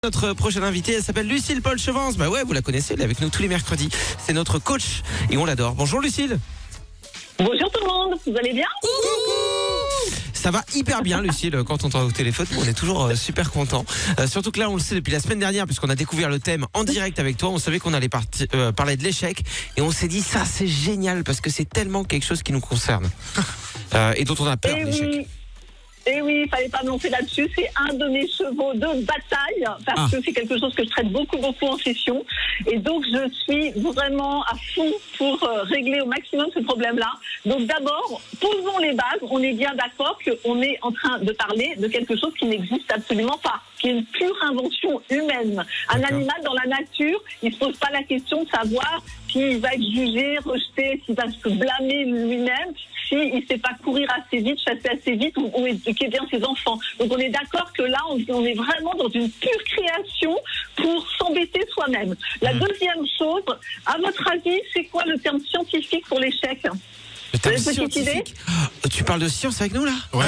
Notre prochaine invitée, elle s'appelle Lucille Paul-Chevance. Bah ouais, vous la connaissez, elle est avec nous tous les mercredis. C'est notre coach et on l'adore. Bonjour Lucille. Bonjour tout le monde, vous allez bien? Ça va hyper bien Lucille quand on t'entend au téléphone, on est toujours super contents. Surtout que là on le sait depuis la semaine dernière puisqu'on a découvert le thème en direct avec toi. On savait qu'on allait parler de l'échec et on s'est dit ça c'est génial parce que c'est tellement quelque chose qui nous concerne et dont on a peur l'échec. Et oui, il fallait pas me lancer là-dessus. C'est un de mes chevaux de bataille parce que c'est quelque chose que je traite beaucoup en session. Et donc, je suis vraiment à fond pour régler au maximum ce problème-là. Donc, d'abord, posons les bases. On est bien d'accord qu'on est en train de parler de quelque chose qui n'existe absolument pas, qui est une pure invention humaine. Un animal dans la nature, il se pose pas la question de savoir s'il va être jugé, rejeté, s'il va se blâmer lui-même, s'il ne sait pas courir assez vite, chasser assez vite ou éduquer bien ses enfants. Donc on est d'accord que là, on est vraiment dans une pure création pour s'embêter soi-même. La deuxième chose, à votre avis, c'est quoi le terme scientifique pour l'échec ? Le terme scientifique. Tu parles de science avec nous là ? Ouais.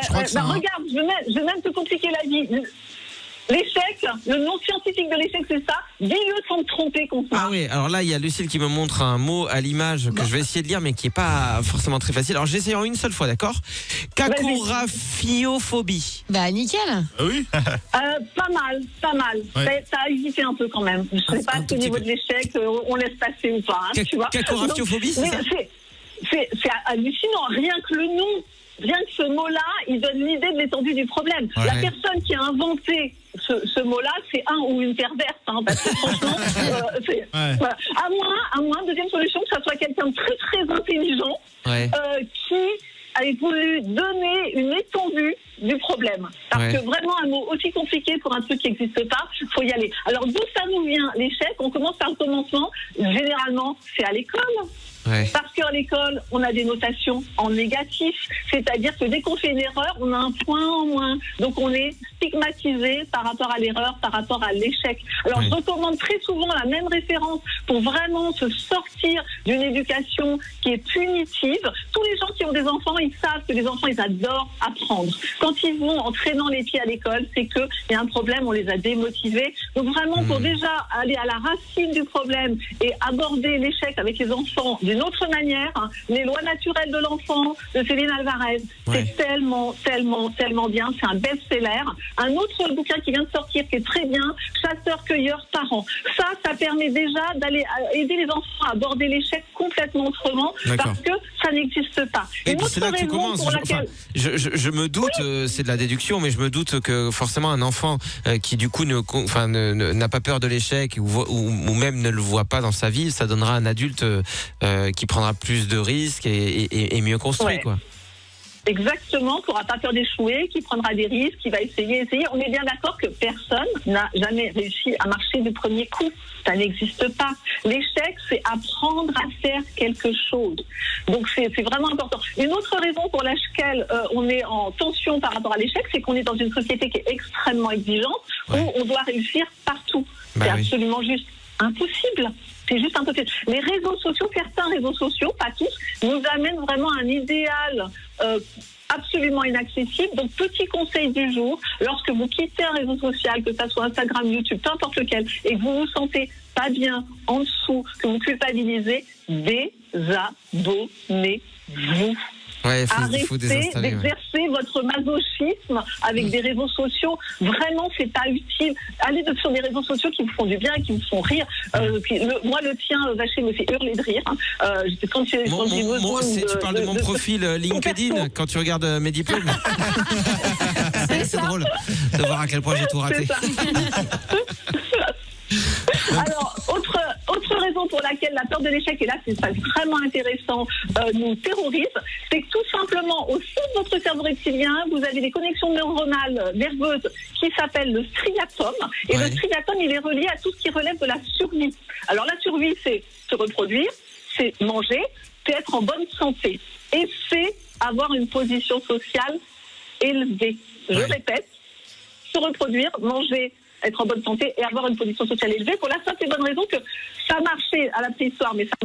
Regarde, je vais même te compliquer la vie. L'échec, le nom scientifique de l'échec, c'est ça. Dis-le sans te tromper, qu'on soit. Ah oui, alors là, il y a Lucille qui me montre un mot à l'image que je vais essayer de lire, mais qui n'est pas forcément très facile. Alors, j'essaye en une seule fois, d'accord ? Cacoraphiophobie. Bah, nickel. Ah oui. Pas mal. Ouais. T'as hésité un peu quand même. Je sais pas si au niveau de l'échec, on laisse passer ou pas. Tu vois. Cacoraphiophobie, c'est ça ? C'est hallucinant. Rien que le nom, rien que ce mot-là, il donne l'idée de l'étendue du problème. Ouais. La personne qui a inventé ce mot-là, c'est un ou une perverse, parce que franchement, voilà. À moins, deuxième solution, que ça soit quelqu'un de très intelligent, qui avait voulu donner une étendue du problème. Parce que vraiment, un mot aussi compliqué pour un truc qui n'existe pas, il faut y aller. Alors, d'où ça nous vient, l'échec ? On commence par le commencement. Généralement, c'est à l'école. Ouais. Parce qu'à l'école, on a des notations en négatif. C'est-à-dire que dès qu'on fait une erreur, on a un point en moins. Donc, on est stigmatisé par rapport à l'erreur, par rapport à l'échec. Alors, je recommande très souvent la même référence pour vraiment se sortir d'une éducation qui est punitive. Tous les gens qui ont des enfants, ils savent que les enfants, ils adorent apprendre. Quand ils vont en traînant les pieds à l'école, c'est qu'il y a un problème, on les a démotivés. Donc, vraiment, pour déjà aller à la racine du problème et aborder l'échec avec les enfants d'une autre manière, les lois naturelles de l'enfant de Céline Alvarez, c'est tellement bien, c'est un best-seller. Un autre bouquin qui vient de sortir qui est très bien, Chasseurs-cueilleurs parents. Ça permet déjà d'aller aider les enfants à aborder l'échec complètement autrement parce que ça n'existe pas. Et puis c'est là que tu commences. Je me doute, c'est de la déduction, mais je me doute que forcément un enfant qui du coup n'a pas peur de l'échec ou même ne le voit pas dans sa vie, ça donnera un adulte qui prendra plus de risques et mieux construit, quoi. Exactement, qui n'aura pas peur d'échouer, qui prendra des risques, qui va essayer. On est bien d'accord que personne n'a jamais réussi à marcher du premier coup. Ça n'existe pas. L'échec, c'est apprendre à faire quelque chose. Donc, c'est vraiment important. Une autre raison pour laquelle on est en tension par rapport à l'échec, c'est qu'on est dans une société qui est extrêmement exigeante, où on doit réussir partout. C'est absolument juste impossible. C'est juste impossible. Les réseaux sociaux, certains réseaux sociaux, pas tous, nous amènent vraiment un idéal absolument inaccessible. Donc, petit conseil du jour, lorsque vous quittez un réseau social, que ça soit Instagram, YouTube, peu importe lequel, et que vous vous sentez pas bien en dessous, que vous culpabilisez, désabonnez-vous. Arrêtez d'exercer votre masochisme avec des réseaux sociaux. Vraiment, c'est pas utile. Allez sur des réseaux sociaux qui vous font du bien et qui vous font rire. Moi, le tien, Vacher, me fait hurler de rire. Quand j'ai besoin tu parles de mon profil LinkedIn quand tu regardes mes diplômes. C'est drôle de voir à quel point j'ai tout raté. Alors, autre raison pour laquelle la peur de l'échec, et là c'est vraiment intéressant, nous terrorise, c'est que tout simplement au sein de votre cerveau reptilien, vous avez des connexions neuronales nerveuses qui s'appellent le striatum, et le striatum il est relié à tout ce qui relève de la survie. Alors la survie, c'est se reproduire, c'est manger, c'est être en bonne santé, et c'est avoir une position sociale élevée. Je répète, se reproduire, manger, être en bonne santé et avoir une position sociale élevée pour la simple et bonne raison que ça marchait à la préhistoire, mais ça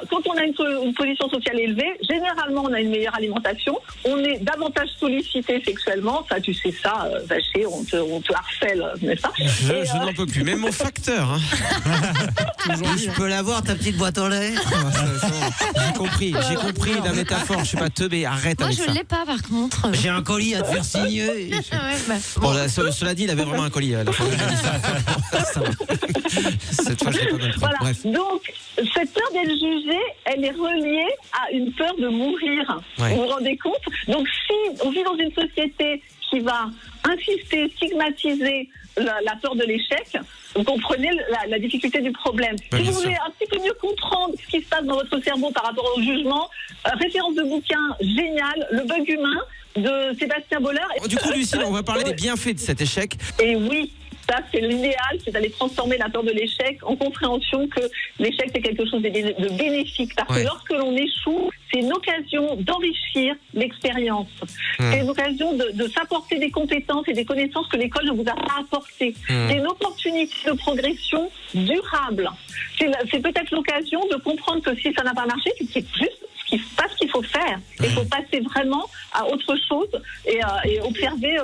quand on a une position sociale élevée, généralement on a une meilleure alimentation, on est davantage sollicité sexuellement, ça tu sais ça, Vacher, on te harcèle, n'est-ce pas? Je n'en peux plus, même mon facteur. Hein. Je peux l'avoir, ta petite boîte aux lettres. J'ai compris la métaphore, je suis pas teubé, arrête Moi, avec je ça. l'ai pas, par contre. J'ai un colis à te faire signer. Ouais, bah, Bon, là, cela dit, il avait vraiment un colis. La fois où j'ai dit ça. Cette fois, je l'ai pas compris. Voilà. Bref. Donc, cette peur d'être jugé, elle est reliée à une peur de mourir. Ouais. Vous vous rendez compte? Donc, si on vit dans une société qui va insister, stigmatiser la peur de l'échec, vous comprenez la difficulté du problème. Ouais, si bien vous voulez sûr. un petit peu mieux comprendre ce qui se passe dans votre cerveau par rapport au jugement, référence de bouquin génial, Le bug humain de Sébastien Boller. Du coup, Lucille, on va parler des bienfaits de cet échec. Et oui, ça c'est l'idéal, c'est d'aller transformer la peur de l'échec en compréhension que l'échec c'est quelque chose de bénéfique. Parce Ouais. que lorsque l'on échoue, c'est une occasion d'enrichir l'expérience. C'est une occasion de s'apporter des compétences et des connaissances que l'école ne vous a pas apportées. C'est une opportunité de progression durable. C'est peut-être l'occasion de comprendre que si ça n'a pas marché, c'est juste pas ce qu'il faut faire. Il faut passer vraiment à autre chose et observer,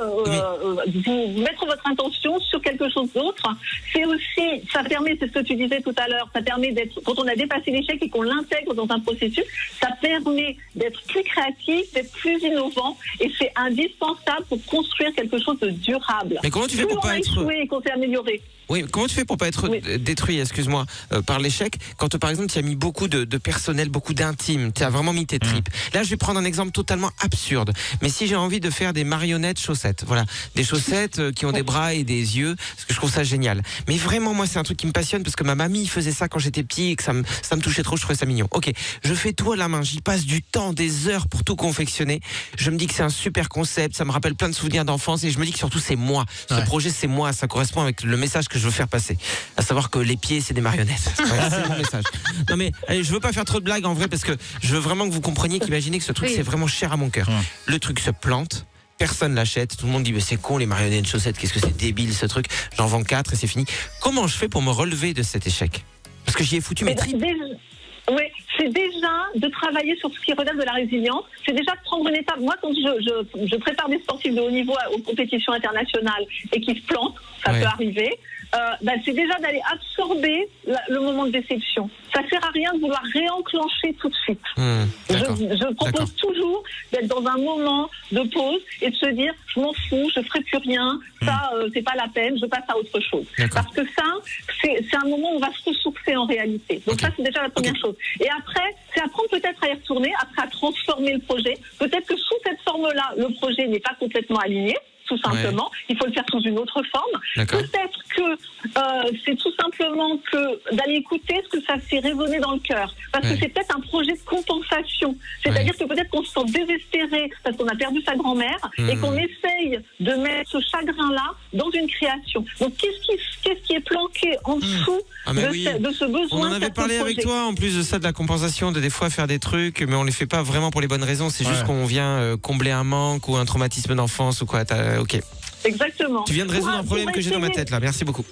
vous mettre votre intention sur quelque chose d'autre. C'est aussi, ça permet, c'est ce que tu disais tout à l'heure, ça permet d'être, quand on a dépassé l'échec et qu'on l'intègre dans un processus, ça permet d'être plus créatif, d'être plus innovant et c'est indispensable pour construire quelque chose de durable. Mais comment tu fais pour pas être... échoué et qu'on s'est amélioré. Oui, comment tu fais pour pas être détruit, excuse-moi, par l'échec, quand par exemple tu as mis beaucoup de personnel, beaucoup d'intimes, tu as vraiment mis tes tripes. Là, je vais prendre un exemple totalement absurde. Mais si j'ai envie de faire des marionnettes chaussettes, voilà, des chaussettes qui ont des bras et des yeux, parce que je trouve ça génial. Mais vraiment, moi, c'est un truc qui me passionne parce que ma mamie faisait ça quand j'étais petit et que ça me touchait trop, je trouvais ça mignon. Ok, je fais tout à la main, j'y passe du temps, des heures pour tout confectionner. Je me dis que c'est un super concept, ça me rappelle plein de souvenirs d'enfance et je me dis que surtout c'est moi. Ce projet, c'est moi, ça correspond avec le message que je veux faire passer. À savoir que les pieds, c'est des marionnettes. Voilà, c'est mon message. Non mais, allez, je veux pas faire trop de blagues en vrai parce que je veux vraiment que vous compreniez qu'imaginez que ce truc, c'est vraiment cher à mon cœur. Le truc se plante. Personne l'achète, tout le monde dit mais c'est con les marionnettes chaussettes, qu'est-ce que c'est débile ce truc, j'en vends 4 et c'est fini. Comment je fais pour me relever de cet échec? Parce que j'y ai foutu mes tripes. Oui, c'est déjà de travailler sur ce qui relève de la résilience. C'est déjà de prendre une étape. Moi, quand je prépare des sportifs de haut niveau aux compétitions internationales et qui se plantent, ça peut arriver, c'est déjà d'aller absorber le moment de déception. Ça sert à rien de vouloir réenclencher tout de suite. Je propose toujours d'être dans un moment de pause et de se dire je m'en fous, je ferai plus rien, ça c'est pas la peine, je passe à autre chose. Parce que ça, c'est un moment où on va se ressourcer en réalité. Donc ça c'est déjà la première chose. Et après, c'est apprendre peut-être à y retourner, après à transformer le projet. Peut-être que sous cette forme-là, le projet n'est pas complètement aligné. Tout simplement, il faut le faire sous une autre forme. Peut-être que c'est tout simplement que d'aller écouter ce que ça fait résonner dans le cœur. Parce que c'est peut-être un projet de compensation. C'est-à-dire que peut-être qu'on se sent désespéré parce qu'on a perdu sa grand-mère et qu'on essaye de mettre ce chagrin-là dans une création. Donc qu'est-ce qui est planqué en dessous de ce besoin? On en avait parlé avec toi, en plus de ça, de la compensation, de des fois faire des trucs, mais on les fait pas vraiment pour les bonnes raisons. C'est juste qu'on vient combler un manque ou un traumatisme d'enfance ou quoi. Ok. Exactement. Tu viens de résoudre un problème que j'ai dans ma tête là. Merci beaucoup.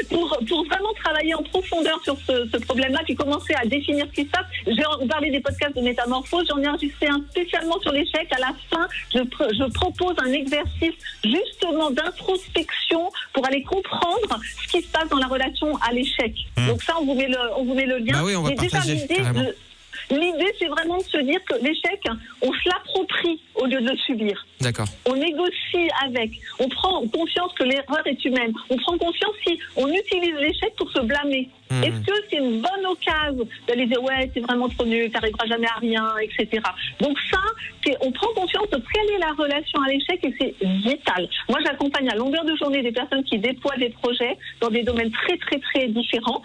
Pour vraiment travailler en profondeur sur ce problème-là, puis commencer à définir ce qui se passe. J'ai parlé des podcasts de métamorphose, j'en ai enregistré un spécialement sur l'échec. À la fin, je propose un exercice justement d'introspection pour aller comprendre ce qui se passe dans la relation à l'échec. Donc ça, on vous met le lien. Bah oui, on va partager, carrément. L'idée, c'est vraiment de se dire que l'échec, on se l'approprie au lieu de le subir. D'accord. On négocie avec. On prend conscience que l'erreur est humaine. On prend conscience si on utilise l'échec pour se blâmer. Est-ce que c'est une bonne occasion d'aller dire ouais, c'est vraiment trop nul, t'arriveras jamais à rien, etc. Donc ça, on prend conscience de quelle est la relation à l'échec et c'est vital. Moi, j'accompagne à longueur de journée des personnes qui déploient des projets dans des domaines très très très différents,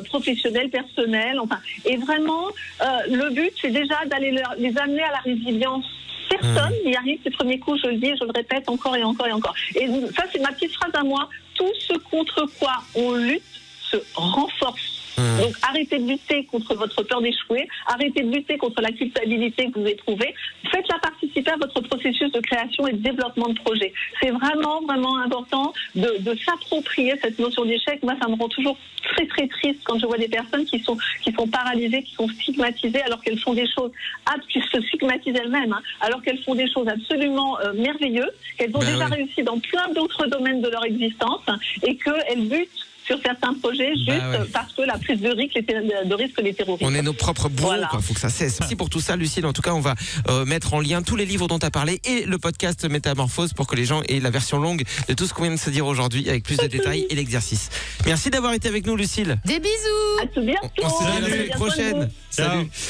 professionnels, personnels, enfin. Et vraiment, le but, c'est déjà d'aller les amener à la résilience. Personne n'y arrive du premier coup, je le dis, je le répète encore et encore et encore. Et ça, c'est ma petite phrase à moi. Tout ce contre quoi on lutte se renforce. Donc arrêtez de lutter contre votre peur d'échouer, arrêtez de lutter contre la culpabilité que vous éprouvez, faites-la participer à votre processus de création et de développement de projet. C'est vraiment, vraiment important de s'approprier cette notion d'échec. Moi, ça me rend toujours très, très triste quand je vois des personnes qui sont paralysées, qui sont stigmatisées alors qu'elles font des choses, qui se stigmatisent elles-mêmes, alors qu'elles font des choses absolument merveilleuses, qu'elles ont déjà réussi dans plein d'autres domaines de leur existence et qu'elles butent sur certains projets juste parce que la prise de risque les terroristes. On est nos propres bourreaux, quoi. Faut que ça cesse. Merci pour tout ça, Lucille. En tout cas, on va mettre en lien tous les livres dont tu as parlé et le podcast Métamorphose pour que les gens aient la version longue de tout ce qu'on vient de se dire aujourd'hui avec plus de détails et l'exercice. Merci d'avoir été avec nous, Lucille. Des bisous. À tout bientôt. On se dit à la semaine prochaine. Salut.